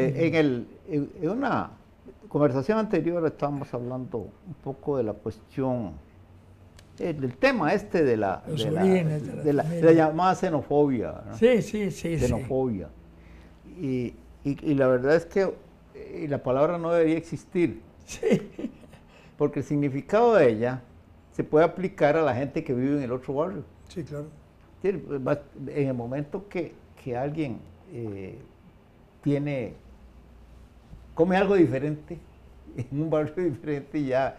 En una conversación anterior estábamos hablando un poco de la cuestión, del tema de la, Los de la, orígenes de la de la familia. llamada xenofobia, ¿no? Sí, sí, sí, sí. Xenofobia. Y la verdad es que la palabra no debería existir, Sí, porque el significado de ella se puede aplicar a la gente que vive en el otro barrio. Sí, claro. Sí, en el momento que alguien come algo diferente, en un barrio diferente, ya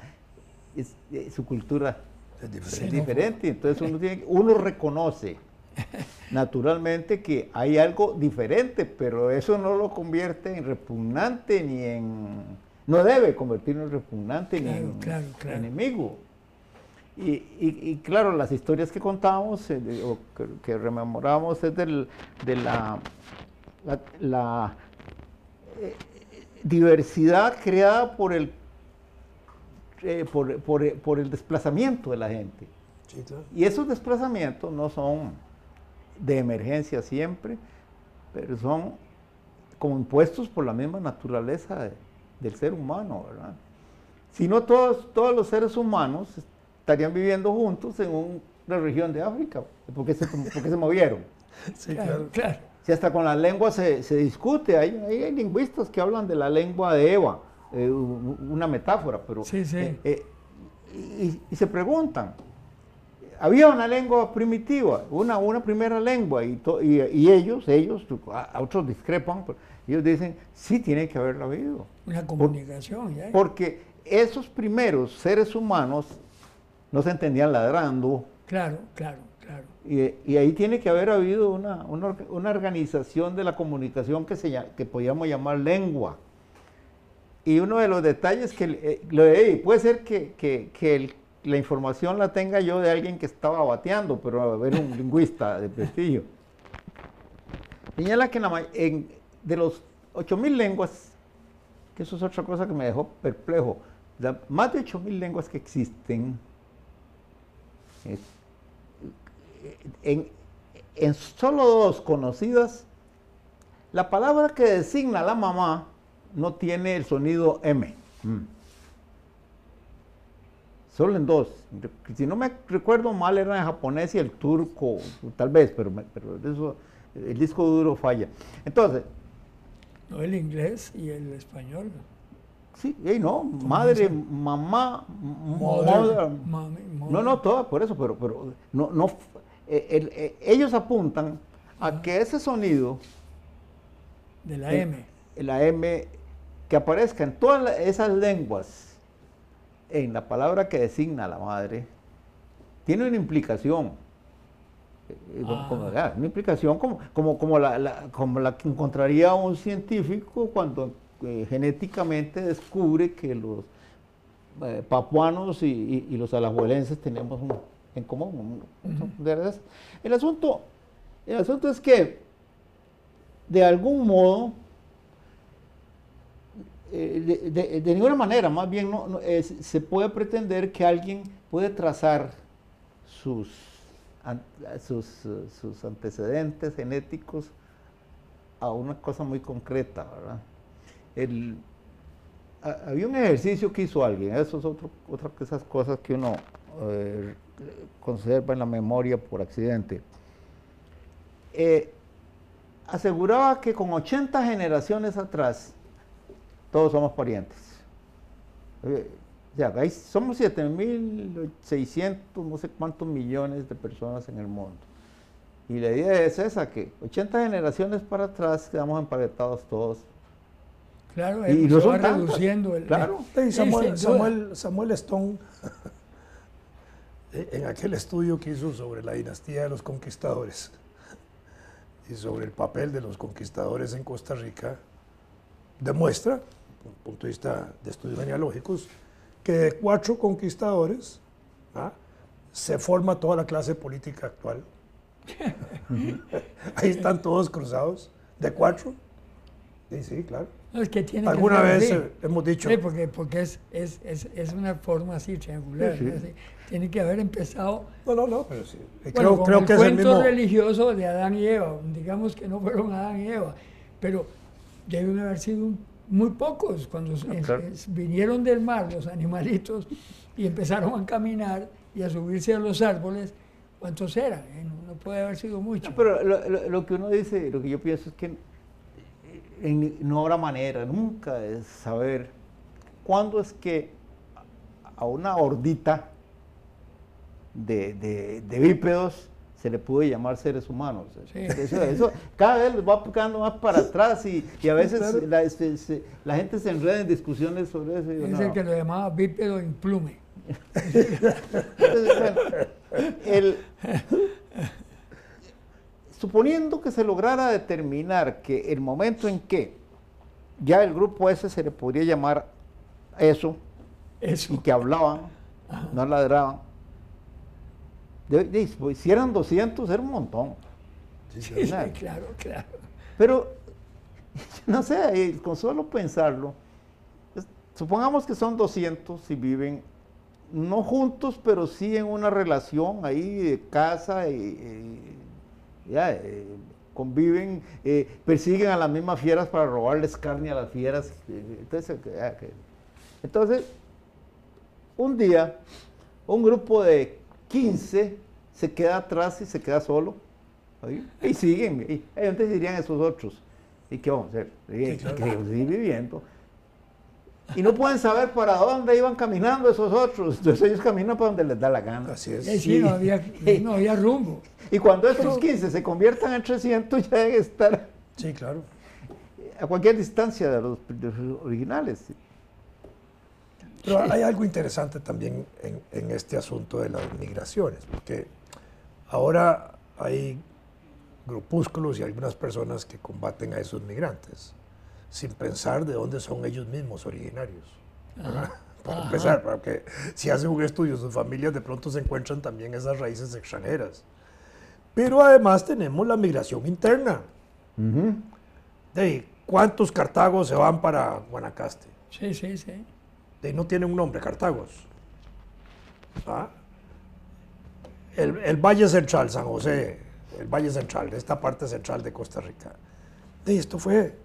su cultura Es es diferente. diferente. Entonces uno reconoce naturalmente que hay algo diferente, pero eso no lo convierte en repugnante no debe convertirlo en repugnante ni en claro. enemigo. Y claro, las historias que contamos o que rememoramos es de la diversidad creada por el desplazamiento de la gente. Sí, claro. Y esos desplazamientos no son de emergencia siempre, pero son como impuestos por la misma naturaleza del ser humano, ¿verdad? Si no, todos los seres humanos estarían viviendo juntos en una región de África, porque se movieron. Sí, claro. claro. Si hasta con la lengua se discute, hay lingüistas que hablan de la lengua de Eva, una metáfora, pero Sí, sí. y se preguntan, había una lengua primitiva, una primera lengua, y ellos, a otros discrepan, pero ellos dicen, sí tiene que haberla habido. Una comunicación, ya. Porque esos primeros seres humanos no se entendían ladrando, Claro, claro, claro. y ahí tiene que haber habido una organización de la comunicación que podíamos llamar lengua. Y uno de los detalles puede ser que la información la tenga yo de alguien que estaba bateando, pero era un lingüista de prestigio. Señala que de los 8.000 lenguas, que eso es otra cosa que me dejó perplejo, más de 8.000 lenguas que existen, en solo 2 conocidas, la palabra que designa a la mamá no tiene el sonido M. Solo en 2. Si no me recuerdo mal, era el japonés y el turco, tal vez, pero eso, el disco duro falla. Entonces, No, el inglés y el español. sí, no, madre, mamá, Mother, mami, mother. no, todo por eso, pero no, ellos apuntan a que ese sonido, De la M. la M, que aparezca en todas esas lenguas, en la palabra que designa a la madre, tiene una implicación. Una implicación como la que encontraría un científico cuando genéticamente descubre que los papuanos y los alajuelenses tenemos en común. El asunto es que, de algún modo, de ninguna manera, más bien se puede pretender que alguien puede trazar sus antecedentes genéticos a una cosa muy concreta, ¿verdad? Había un ejercicio que hizo alguien, eso es otra de esas cosas que uno conserva en la memoria por accidente. Aseguraba que con 80 generaciones atrás todos somos parientes. Ahí somos 7.600, no sé cuántos millones de personas en el mundo. Y la idea es esa, que 80 generaciones para atrás quedamos emparentados todos. Claro, y se no va son tantas, reduciendo claro. Sí, sin duda. Samuel Stone, en aquel estudio que hizo sobre la dinastía de los conquistadores y sobre el papel de los conquistadores en Costa Rica, demuestra, desde el punto de vista de estudios genealógicos, que de 4 conquistadores se forma toda la clase política actual. Ahí están todos cruzados, de 4. Sí, claro. No, es que tiene Alguna que ser vez así. hemos dicho... Sí, porque es una forma así, triangular. Sí. ¿No? Así, tiene que haber empezado... No, pero sí. Bueno, Creo que el es el cuento mismo... religioso de Adán y Eva. Digamos que no fueron Adán y Eva, pero deben haber sido muy pocos. Cuando claro. vinieron del mar los animalitos y empezaron a caminar y a subirse a los árboles, ¿cuántos eran? No puede haber sido mucho. No, pero lo que uno dice, lo que yo pienso es que no habrá manera nunca de saber cuándo es que a una hordita de bípedos se le puede llamar seres humanos. Sí. Eso cada vez les va quedando más para atrás y a veces claro. la gente se enreda en discusiones sobre eso. Es el que lo llamaba bípedo implume. Entonces, bueno, suponiendo que se lograra determinar que el momento en que ya el grupo ese se le podría llamar eso, y que hablaban, no ladraban, si eran 200 era un montón. Sí, claro. Pero, no sé, con solo pensarlo, supongamos que son 200 y viven no juntos, pero sí en una relación ahí de casa conviven, persiguen a las mismas fieras para robarles carne a las fieras. Entonces, un día, un grupo de 15 se queda atrás y se queda solo. Y siguen. ¿Y dónde irían esos otros? ¿Y qué vamos a hacer? Seguir viviendo. Y no pueden saber para dónde iban caminando esos otros. Entonces ellos caminan para donde les da la gana. Así es. Sí, no había rumbo. Y cuando estos 15 se conviertan en 300, ya deben estar Sí, claro. a cualquier distancia de los originales. Pero hay algo interesante también en este asunto de las migraciones, porque ahora hay grupúsculos y algunas personas que combaten a esos migrantes sin pensar de dónde son ellos mismos originarios. Para empezar, porque si hacen un estudio, sus familias de pronto se encuentran también esas raíces extranjeras. Pero además tenemos la migración interna. ¿Cuántos cartagos se van para Guanacaste? Sí. No tiene un nombre, Cartagos. El Valle Central, San José, el Valle Central, esta parte central de Costa Rica. Esto fue,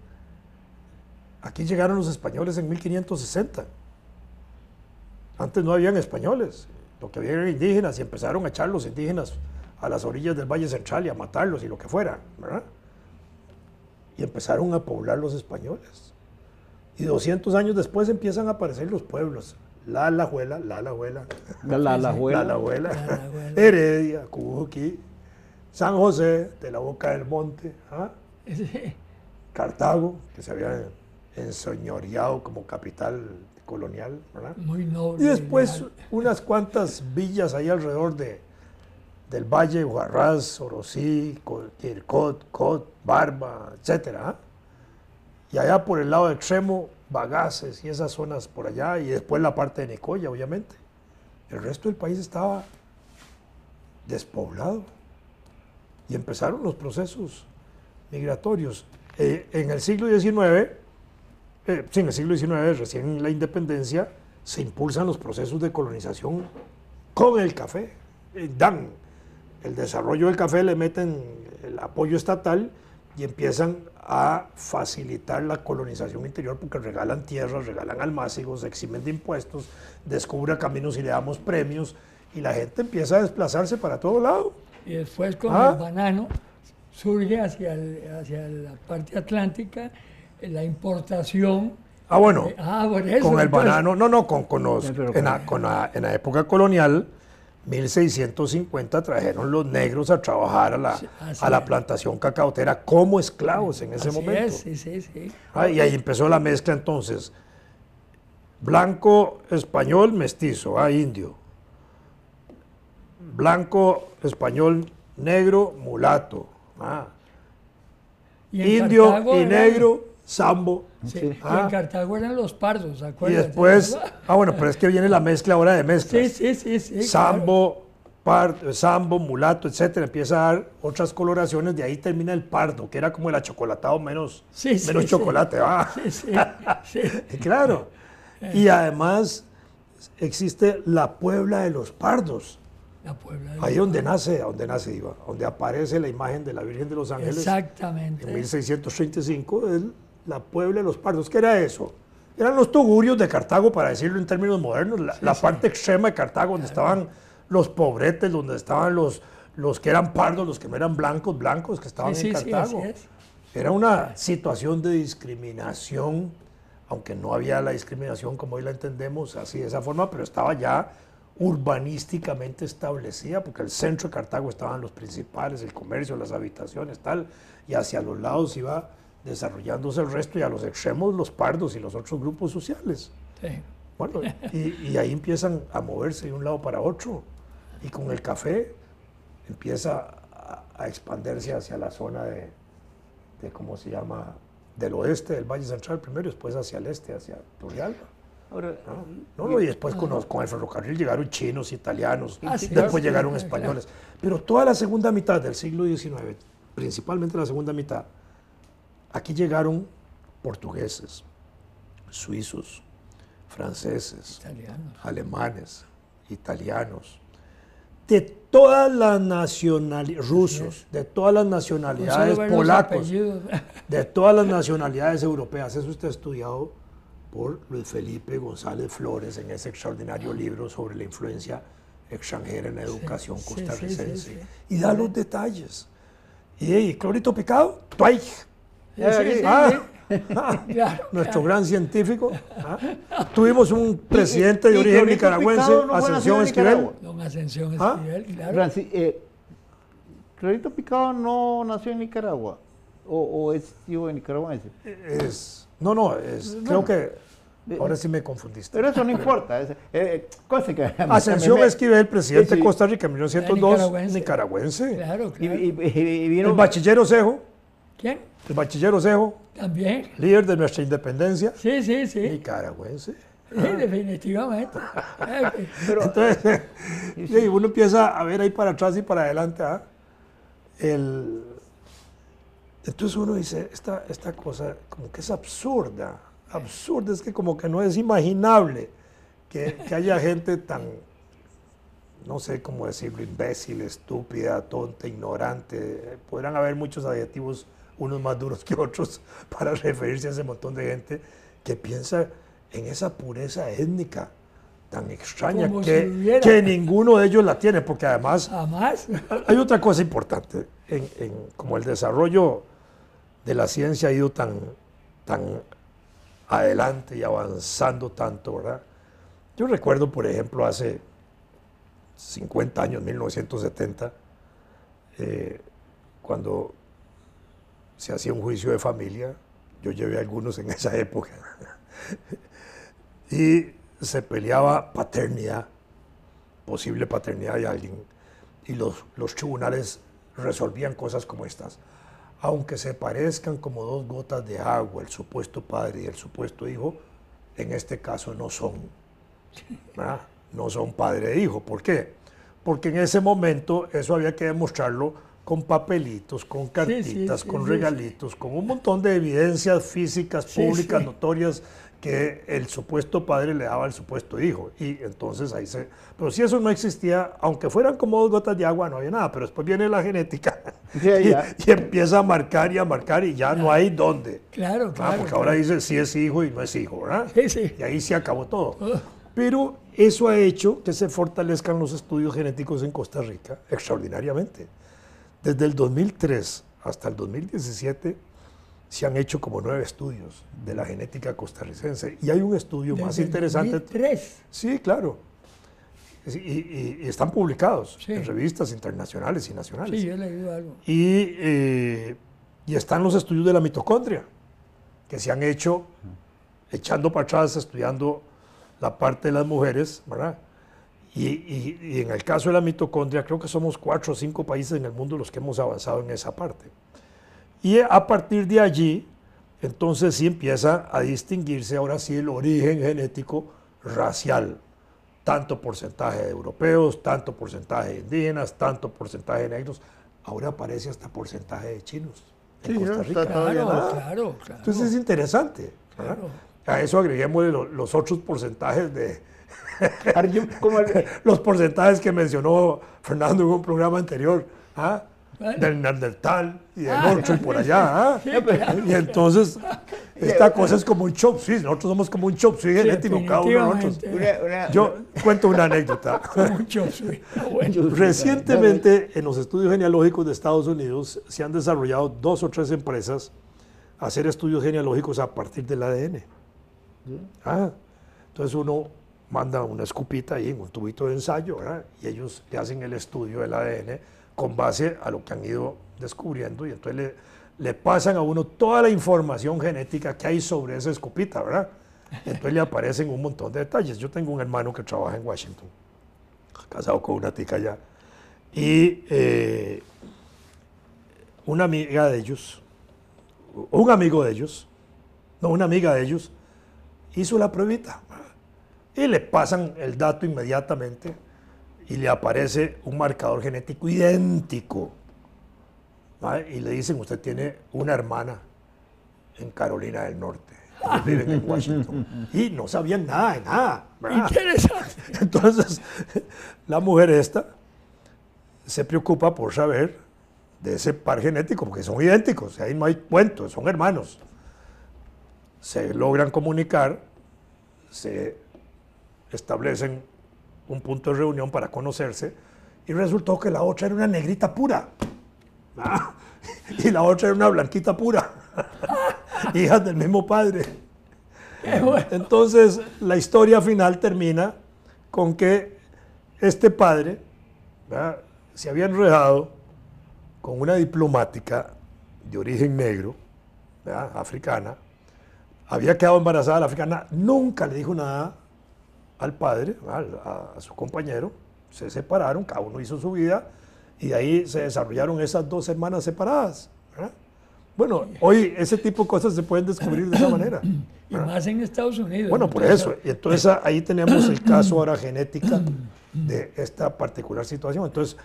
aquí llegaron los españoles en 1560. Antes no habían españoles, lo que había eran indígenas y empezaron a echar los indígenas a las orillas del Valle Central y a matarlos y lo que fuera, ¿verdad? Y empezaron a poblar los españoles. Y 200 años después empiezan a aparecer los pueblos. La Alajuela, Heredia, Cujuquí, San José, de la Boca del Monte, Cartago, que se había enseñoreado como capital colonial, ¿verdad? Muy noble. Y después unas cuantas villas ahí alrededor del Valle, Huarraz, Orosí, Quircot, Cot, Barba, etcétera. Y allá por el lado extremo, Bagaces y esas zonas por allá, y después la parte de Nicoya, obviamente. El resto del país estaba despoblado. Y empezaron los procesos migratorios. En el siglo XIX, recién en la independencia, se impulsan los procesos de colonización con el café. Dan el desarrollo del café, le meten el apoyo estatal y empiezan a facilitar la colonización interior porque regalan tierras, regalan almácigos, eximen de impuestos, descubre caminos y le damos premios y la gente empieza a desplazarse para todo lado. Y después con el banano surge hacia la parte atlántica la importación. Bueno, por eso, con el entonces, banano, en la época colonial, 1650 trajeron los negros a trabajar a la plantación cacaotera como esclavos en ese momento. Sí. Y ahí empezó la mezcla entonces. Blanco, español, mestizo, indio. Blanco, español, negro, mulato. Indio y negro, sambo. Sí. Y en Cartago eran los pardos, ¿se acuerdan? Y después, pero es que viene la mezcla ahora de mezclas. Sí. Sambo, sambo, mulato, etcétera. Empieza a dar otras coloraciones, de ahí termina el pardo, que era como el achocolatado menos chocolate. Sí. Claro. Y además existe la Puebla de los Pardos. Ahí donde nace Iba, donde aparece la imagen de la Virgen de los Ángeles. Exactamente. En 1635, la Puebla de los Pardos. ¿Qué era eso? Eran los tugurios de Cartago, para decirlo en términos modernos, la parte extrema de Cartago, donde estaban los pobretes, donde estaban los que eran pardos, los que no eran blancos que estaban en Cartago. así es. Era una situación de discriminación, aunque no había la discriminación como hoy la entendemos así de esa forma, pero estaba ya urbanísticamente establecida, porque el centro de Cartago estaban los principales, el comercio, las habitaciones, tal, y hacia los lados iba desarrollándose el resto, y a los extremos los pardos y los otros grupos sociales. Sí. Bueno, y ahí empiezan a moverse de un lado para otro, y con el café empieza a expandirse hacia la zona de ¿cómo se llama?, del oeste del Valle Central primero, y después hacia el este, hacia Turrialba. Ahora, Y después con el ferrocarril llegaron chinos, italianos, Sí, después sí, llegaron claro. españoles. Pero toda la segunda mitad del siglo XIX, principalmente la segunda mitad, aquí llegaron portugueses, suizos, franceses, Italianos. alemanes, italianos, de todas las nacionalidades, rusos, de todas las nacionalidades, Solo ver los polacos, apellidos. de todas las nacionalidades europeas. Eso está estudiado por Luis Felipe González Flores en ese extraordinario libro sobre la influencia extranjera en la educación sí, costarricense. sí. Y da los detalles. Y clorito picado, ¡tuay! Claro, Nuestro gran científico. Tuvimos un presidente de y origen Clorito nicaragüense, Picado no fue Ascensión nacido en Esquivel. Nicaragua. Don Ascensión ¿Ah? Esquivel, claro. Clorito Picado no nació en Nicaragua, o es hijo de nicaragüense. Creo que ahora sí me confundiste. Pero eso no importa. Cosa que Ascensión Esquivel, presidente de Sí. Costa Rica en 1902, Nicaragüense. nicaragüense. Claro, Y, claro. y vino El bachiller Osejo, ¿Quién? También, líder de nuestra independencia, Sí, sí, sí. nicaragüense. Sí, definitivamente. pero, Entonces, y uno empieza a ver ahí para atrás y para adelante. Entonces uno dice, esta cosa como que es absurda, es que como que no es imaginable que haya gente tan, no sé cómo decirlo, imbécil, estúpida, tonta, ignorante. Podrán haber muchos adjetivos, unos más duros que otros, para referirse a ese montón de gente que piensa en esa pureza étnica tan extraña Como si hubiera. que ninguno de ellos la tiene, porque además Jamás. hay otra cosa importante, como el desarrollo de la ciencia ha ido tan adelante y avanzando tanto, ¿verdad? Yo recuerdo, por ejemplo, hace 50 años, 1970, cuando se hacía un juicio de familia, yo llevé algunos en esa época, y se peleaba paternidad, posible paternidad de alguien, y los tribunales resolvían cosas como estas. Aunque se parezcan como dos gotas de agua, el supuesto padre y el supuesto hijo, en este caso no son, ¿verdad? No son padre e hijo. ¿Por qué? Porque en ese momento eso había que demostrarlo con papelitos, con cartitas, con regalitos, con un montón de evidencias físicas, públicas, notorias, que el supuesto padre le daba al supuesto hijo. Y entonces pero si eso no existía, aunque fueran como dos gotas de agua, no había nada. Pero después viene la genética y empieza a marcar y ya no hay dónde. Claro. Porque ahora dice si es hijo y no es hijo, ¿verdad? Sí. Y ahí se acabó todo. Pero eso ha hecho que se fortalezcan los estudios genéticos en Costa Rica extraordinariamente. Desde el 2003 hasta el 2017 se han hecho como 9 estudios de la genética costarricense. Y hay un estudio más interesante. 2003. Sí, claro. Y están publicados en Sí. revistas internacionales y nacionales. Sí, yo he leído algo. Y están los estudios de la mitocondria, que se han hecho echando para atrás, estudiando la parte de las mujeres, ¿verdad? Y en el caso de la mitocondria, creo que somos 4 o 5 países en el mundo los que hemos avanzado en esa parte. Y a partir de allí, entonces sí empieza a distinguirse ahora sí el origen genético racial. Tanto porcentaje de europeos, tanto porcentaje de indígenas, tanto porcentaje de negros. Ahora aparece hasta porcentaje de chinos en Costa Rica. Claro. Entonces es interesante, ¿verdad? A eso agreguemos los otros porcentajes de... los porcentajes que mencionó Fernando en un programa anterior. del Neandertal y del otro y por allá. Sí, claro. Y entonces, esta cosa es como un chop suey. Nosotros somos como un chop suey genético, cada uno de nosotros. definitivamente. Yo cuento una anécdota. Mucho, sí. Ah, bueno. Recientemente, en los estudios genealógicos de Estados Unidos, se han desarrollado 2 o 3 empresas a hacer estudios genealógicos a partir del ADN. Entonces uno manda una escupita ahí en un tubito de ensayo, ¿verdad? Y ellos le hacen el estudio del ADN con base a lo que han ido descubriendo, y entonces le pasan a uno toda la información genética que hay sobre esa escupita, ¿verdad? Entonces le aparecen un montón de detalles. Yo tengo un hermano que trabaja en Washington, casado con una tica allá, y una amiga de ellos, un amigo de ellos, no, una amiga de ellos, hizo la pruebita y le pasan el dato inmediatamente y le aparece un marcador genético idéntico, ¿vale? Y le dicen, usted tiene una hermana en Carolina del Norte, ellos viven en Washington, y no sabían nada de nada, ¿verdad? Interesante. Entonces la mujer esta se preocupa por saber de ese par genético, porque son idénticos, ahí no hay cuento, son hermanos. Se logran comunicar, se establecen un punto de reunión para conocerse, y resultó que la otra era una negrita pura, y la otra era una blanquita pura, hijas del mismo padre. Qué bueno. Entonces la historia final termina con que este padre, ¿verdad?, se había enredado con una diplomática de origen negro, ¿verdad?, africana, había quedado embarazada la africana, nunca le dijo nada al padre, a su compañero, se separaron, cada uno hizo su vida, y de ahí se desarrollaron esas 2 hermanas separadas, ¿verdad? Bueno, hoy ese tipo de cosas se pueden descubrir de esa manera. Y más en Estados Unidos. Bueno, por eso. Y entonces ahí tenemos el caso ahora genética de esta particular situación. Entonces,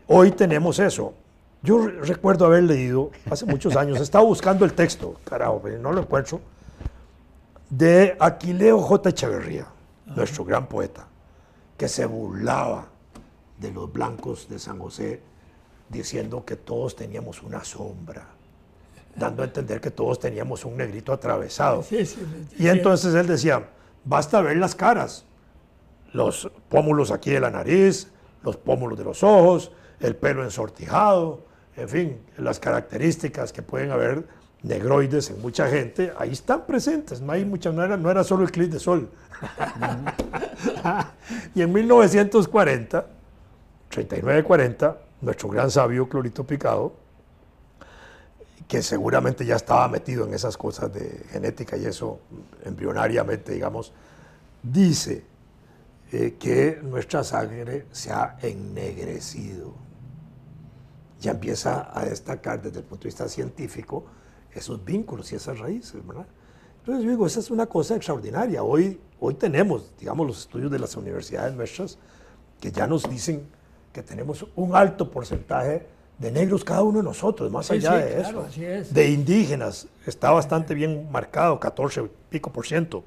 hoy tenemos eso. Yo recuerdo haber leído hace muchos años, estaba buscando el texto, carajo, pero no lo encuentro, de Aquileo J. Echeverría, nuestro gran poeta, que se burlaba de los blancos de San José, diciendo que todos teníamos una sombra, dando a entender que todos teníamos un negrito atravesado. Sí, sí, Y entonces él decía, basta ver las caras, los pómulos aquí de la nariz, los pómulos de los ojos, el pelo ensortijado, en fin, las características que pueden haber negroides en mucha gente, ahí están presentes, no hay mucha, no era solo el clic de sol. Y en 1940, 39-40, nuestro gran sabio Clorito Picado, que seguramente ya estaba metido en esas cosas de genética y eso embrionariamente, digamos, dice que nuestra sangre se ha ennegrecido. Ya empieza a destacar desde el punto de vista científico esos vínculos y esas raíces, ¿verdad? Entonces yo digo, esa es una cosa extraordinaria. Hoy tenemos, digamos, los estudios de las universidades nuestras que ya nos dicen que tenemos un alto porcentaje de negros cada uno de nosotros, más Sí, allá sí, de claro, eso. así es. De indígenas, está bastante bien marcado, 14 y pico %.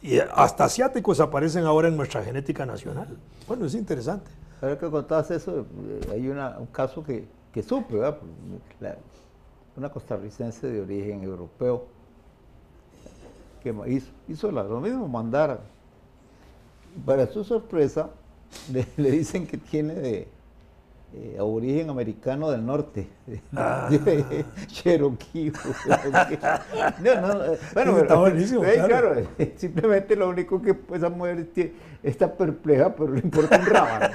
Y hasta asiáticos aparecen ahora en nuestra genética nacional. Bueno, es interesante. Ahora que contabas eso, hay un caso que supe, ¿verdad? Una costarricense de origen europeo que hizo lo mismo, mandar. Para su sorpresa, le dicen que tiene de origen americano del norte, de Cherokee. Bueno, Está buenísimo, claro, simplemente lo único que esa mujer está perpleja, pero le importa un rábano.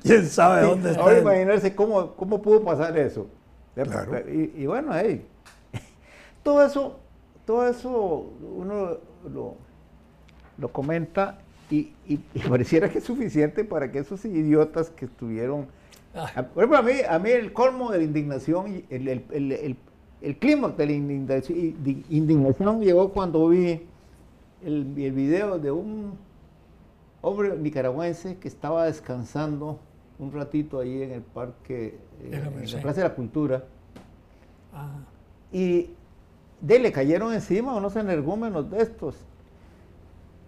¿Quién sabe dónde está? Ahora imaginarse cómo pudo pasar eso. Claro. Y bueno, todo eso uno lo comenta y pareciera que es suficiente para que esos idiotas que estuvieron... Por ejemplo, a mí el colmo de la indignación, el clímax de la indignación llegó cuando vi el video de un hombre nicaragüense que estaba descansando un ratito ahí en el parque, en la Plaza de la Cultura, y le cayeron encima unos energúmenos de estos.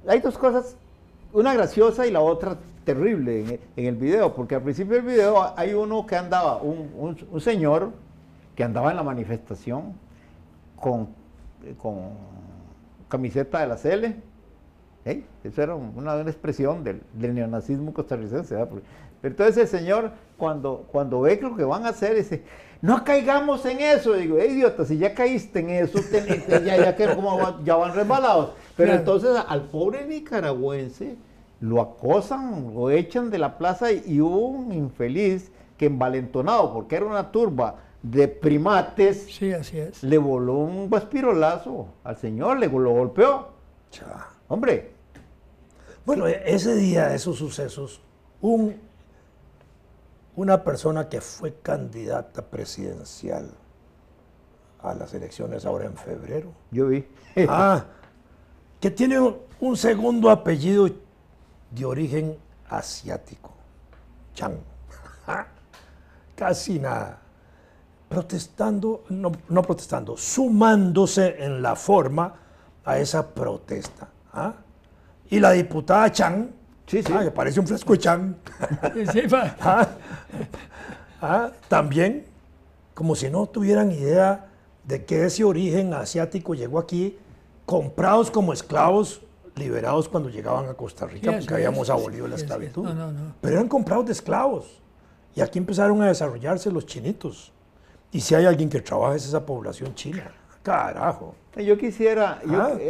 Hay 2 cosas, una graciosa y la otra terrible en el video, porque al principio del video hay uno que andaba, un señor que andaba en la manifestación con camiseta de la CL. Eso era una expresión del neonazismo costarricense, ¿verdad? Pero entonces el señor, cuando ve lo que van a hacer, dice, no caigamos en eso. Digo, idiota, si ya caíste en eso, ya van resbalados. Pero claro. Entonces al pobre nicaragüense lo acosan, lo echan de la plaza y hubo un infeliz que envalentonado, porque era una turba de primates, sí, así es, le voló un guaspirolazo al señor, lo golpeó. Chá. Hombre. Bueno, ese día, esos sucesos, una persona que fue candidata presidencial a las elecciones ahora en febrero. Yo vi. Que tiene un segundo apellido de origen asiático. Chan. Casi nada. Protestando, no protestando, sumándose en la forma a esa protesta. Y la diputada Chan, sí. Que parece un fresco de Chan, también, como si no tuvieran idea de que ese origen asiático llegó aquí, comprados como esclavos, liberados cuando llegaban a Costa Rica, sí, porque habíamos abolido la esclavitud. No. Pero eran comprados de esclavos. Y aquí empezaron a desarrollarse los chinitos. Y si hay alguien que trabaja es esa población china. Carajo. Yo quisiera,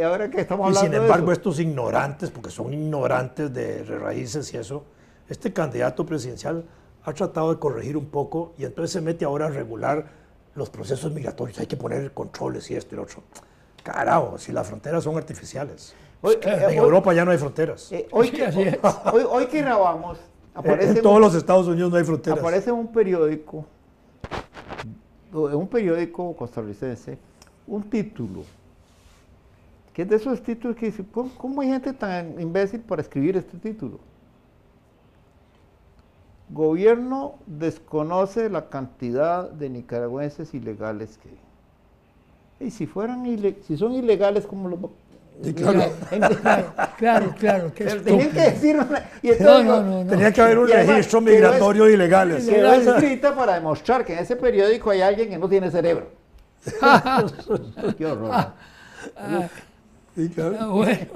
ahora que estamos hablando de sin embargo, de eso, estos ignorantes, porque son ignorantes de raíces y eso, este candidato presidencial ha tratado de corregir un poco y entonces se mete ahora a regular los procesos migratorios. Hay que poner controles y esto y lo otro. Carajo, si las fronteras son artificiales. En Europa ya no hay fronteras. Hoy que grabamos, en todos los Estados Unidos no hay fronteras. Aparece en un periódico costarricense, un título, que es de esos títulos que dice, ¿cómo hay gente tan imbécil para escribir este título? Gobierno desconoce la cantidad de nicaragüenses ilegales que hay. Y si son ilegales, ¿cómo lo Claro. Tenían que decir no. Tenía que haber un registro migratorio de ilegales. Quedó escrita para demostrar que en ese periódico hay alguien que no tiene cerebro. Qué horror. Bueno.